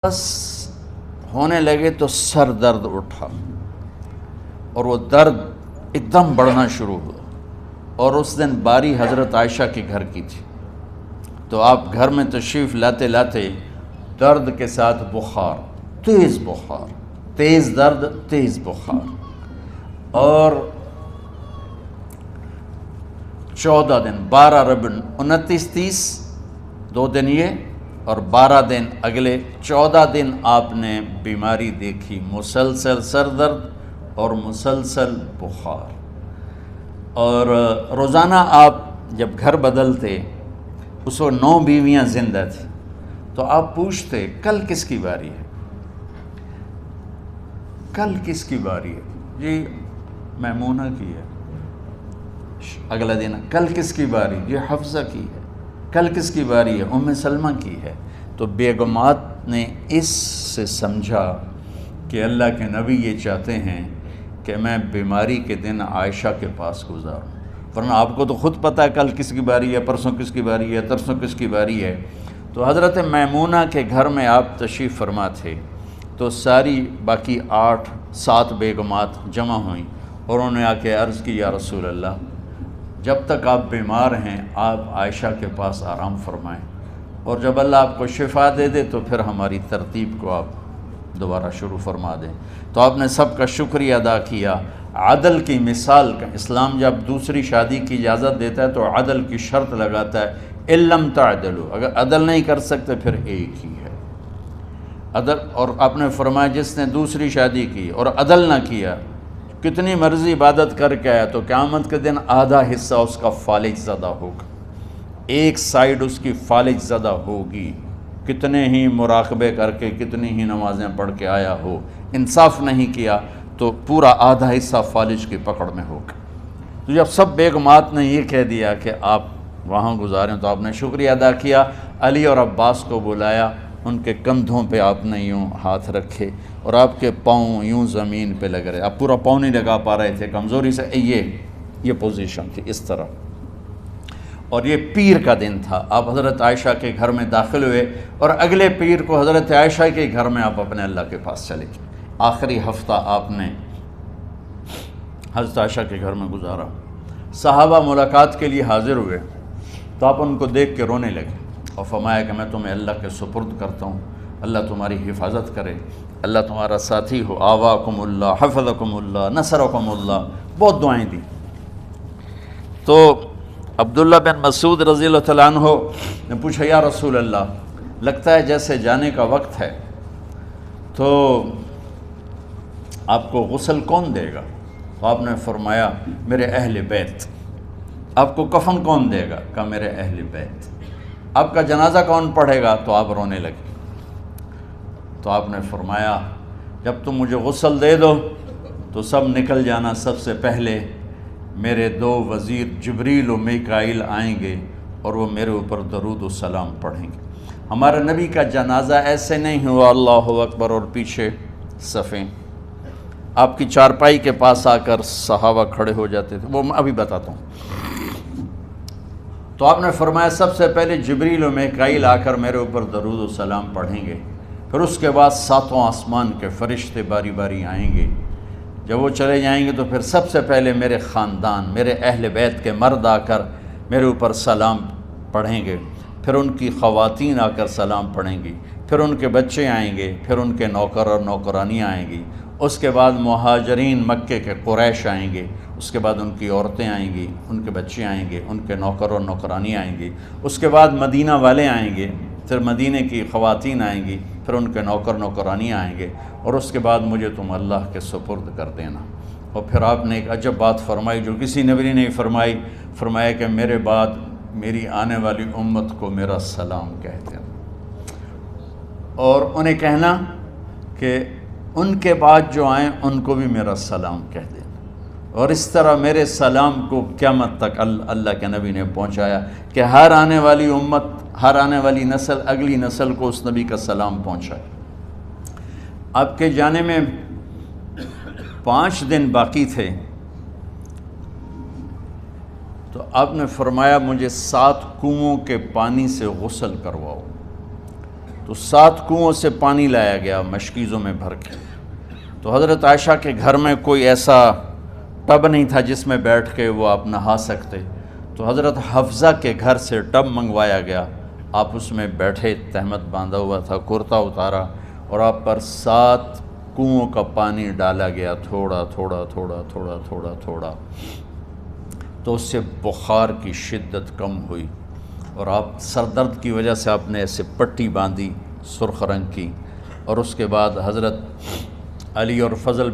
بس ہونے لگے تو سر درد اٹھا، اور وہ درد ایک دم بڑھنا شروع ہوا، اور اس دن باری حضرت عائشہ کے گھر کی تھی، تو آپ گھر میں تشریف لاتے لاتے درد کے ساتھ بخار، تیز درد، تیز بخار، اور 14 دن 12 ربیع 29 30 2 دن یہ اور 12 دن اگلے 14 دن آپ نے بیماری دیکھی، مسلسل سر درد اور مسلسل بخار۔ اور روزانہ آپ جب گھر بدلتے، اس وقت 9 بیویاں زندہ تھیں، تو آپ پوچھتے کل کس کی باری ہے، کل کس کی باری ہے؟ جی میمونہ کی ہے۔ اگلا دن کل کس کی باری؟ جی حفصہ کی ہے۔ کل کس کی باری ہے؟ ام سلمہ کی ہے۔ تو بیگمات نے اس سے سمجھا کہ اللہ کے نبی یہ چاہتے ہیں کہ میں بیماری کے دن عائشہ کے پاس گزاروں، ورنہ آپ کو تو خود پتہ ہے کل کس کی باری ہے، پرسوں کس کی باری ہے، ترسوں کس کی باری ہے۔ تو حضرت میمونہ کے گھر میں آپ تشریف فرما تھے، تو ساری باقی 7 بیگمات جمع ہوئیں، اور انہوں نے آ کے عرض کی یا رسول اللہ، جب تک آپ بیمار ہیں آپ عائشہ کے پاس آرام فرمائیں، اور جب اللہ آپ کو شفا دے دے تو پھر ہماری ترتیب کو آپ دوبارہ شروع فرما دیں۔ تو آپ نے سب کا شکریہ ادا کیا۔ عدل کی مثال کا اسلام جب دوسری شادی کی اجازت دیتا ہے تو عدل کی شرط لگاتا ہے، اِلَّمْ تَعْدِلُوا، اگر عدل نہیں کر سکتے پھر ایک ہی ہے عدل۔ اور آپ نے فرمایا جس نے دوسری شادی کی اور عدل نہ کیا، کتنی مرضی عبادت کر کے آیا، تو قیامت کے دن آدھا حصہ اس کا فالج زدہ ہوگا، ایک سائیڈ اس کی فالج زدہ ہوگی، کتنے ہی مراقبے کر کے کتنی ہی نمازیں پڑھ کے آیا ہو، انصاف نہیں کیا تو پورا آدھا حصہ فالج کی پکڑ میں ہوگا۔ تو جب سب بیگمات نے یہ کہہ دیا کہ آپ وہاں گزاریں، تو آپ نے شکریہ ادا کیا، علی اور عباس کو بلایا، ان کے کندھوں پہ آپ نے یوں ہاتھ رکھے، اور آپ کے پاؤں یوں زمین پہ لگ رہے، آپ پورا پاؤں نہیں لگا پا رہے تھے کمزوری سے، یہ پوزیشن تھی اس طرح۔ اور یہ پیر کا دن تھا، آپ حضرت عائشہ کے گھر میں داخل ہوئے، اور اگلے پیر کو حضرت عائشہ کے گھر میں آپ اپنے اللہ کے پاس چلے گئے۔ آخری ہفتہ آپ نے حضرت عائشہ کے گھر میں گزارا۔ صحابہ ملاقات کے لیے حاضر ہوئے، تو آپ ان کو دیکھ کے رونے لگے، اور فرمایا کہ میں تمہیں اللہ کے سپرد کرتا ہوں، اللہ تمہاری حفاظت کرے، اللہ تمہارا ساتھی ہو، آواکم اللہ، حفظکم اللہ، نصرکم اللہ، بہت دعائیں دی۔ تو عبداللہ بن مسعود رضی اللہ تعالیٰ عنہ نے پوچھا یا رسول اللہ، لگتا ہے جیسے جانے کا وقت ہے، تو آپ کو غسل کون دے گا؟ تو آپ نے فرمایا میرے اہل بیت۔ آپ کو کفن کون دے گا؟ کہا میرے اہل بیت۔ آپ کا جنازہ کون پڑھے گا؟ تو آپ رونے لگے۔ تو آپ نے فرمایا جب تم مجھے غسل دے دو تو سب نکل جانا، سب سے پہلے میرے 2 وزیر جبریل و میکائیل آئیں گے، اور وہ میرے اوپر درود و سلام پڑھیں گے۔ ہمارے نبی کا جنازہ ایسے نہیں ہوا اللہ اکبر اور پیچھے صفیں، آپ کی چارپائی کے پاس آ کر صحابہ کھڑے ہو جاتے تھے، وہ میں ابھی بتاتا ہوں۔ تو آپ نے فرمایا سب سے پہلے جبریل و میکائیل آ کر میرے اوپر درود و سلام پڑھیں گے، پھر اس کے بعد 7 آسمان کے فرشتے باری باری آئیں گے۔ جب وہ چلے جائیں گے تو پھر سب سے پہلے میرے خاندان، میرے اہل بیت کے مرد آ کر میرے اوپر سلام پڑھیں گے، پھر ان کی خواتین آ کر سلام پڑھیں گی، پھر ان کے بچے آئیں گے، پھر ان کے نوکر اور نوکرانیاں آئیں گی، اس کے بعد مہاجرین مکے کے قریش آئیں گے، اس کے بعد ان کی عورتیں آئیں گی، ان کے بچے آئیں گے، ان کے نوکر اور نوکرانی آئیں گی، اس کے بعد مدینہ والے آئیں گے، پھر مدینہ کی خواتین آئیں گی، پھر ان کے نوکر نوکرانی آئیں گے، اور اس کے بعد مجھے تم اللہ کے سپرد کر دینا۔ اور پھر آپ نے ایک عجب بات فرمائی جو کسی نبی نے نہیں فرمائی، فرمایا کہ میرے بعد میری آنے والی امت کو میرا سلام کہہ دینا، اور انہیں کہنا کہ ان کے بعد جو آئیں ان کو بھی میرا سلام کہہ دینا، اور اس طرح میرے سلام کو قیامت تک اللہ کے نبی نے پہنچایا کہ ہر آنے والی امت، ہر آنے والی نسل اگلی نسل کو اس نبی کا سلام پہنچائے۔ آپ کے جانے میں 5 دن باقی تھے، تو آپ نے فرمایا مجھے 7 کنوؤں کے پانی سے غسل کرواؤ، تو 7 کنوؤں سے پانی لایا گیا مشکیزوں میں بھر کے. تو حضرت عائشہ کے گھر میں کوئی ایسا ٹب نہیں تھا جس میں بیٹھ کے وہ آپ نہا سکتے. تو حضرت حفصہ کے گھر سے ٹب منگوایا گیا. آپ اس میں بیٹھے، تہمت باندھا ہوا تھا، کرتا اتارا، اور آپ پر 7 کنوؤں کا پانی ڈالا گیا، تھوڑا تھوڑا تھوڑا تھوڑا تھوڑا تھوڑا. تو اس سے بخار کی شدت کم ہوئی، اور آپ سر درد کی وجہ سے آپ نے ایسے پٹی باندھی سرخ رنگ کی. اور اس کے بعد حضرت علی اور فضل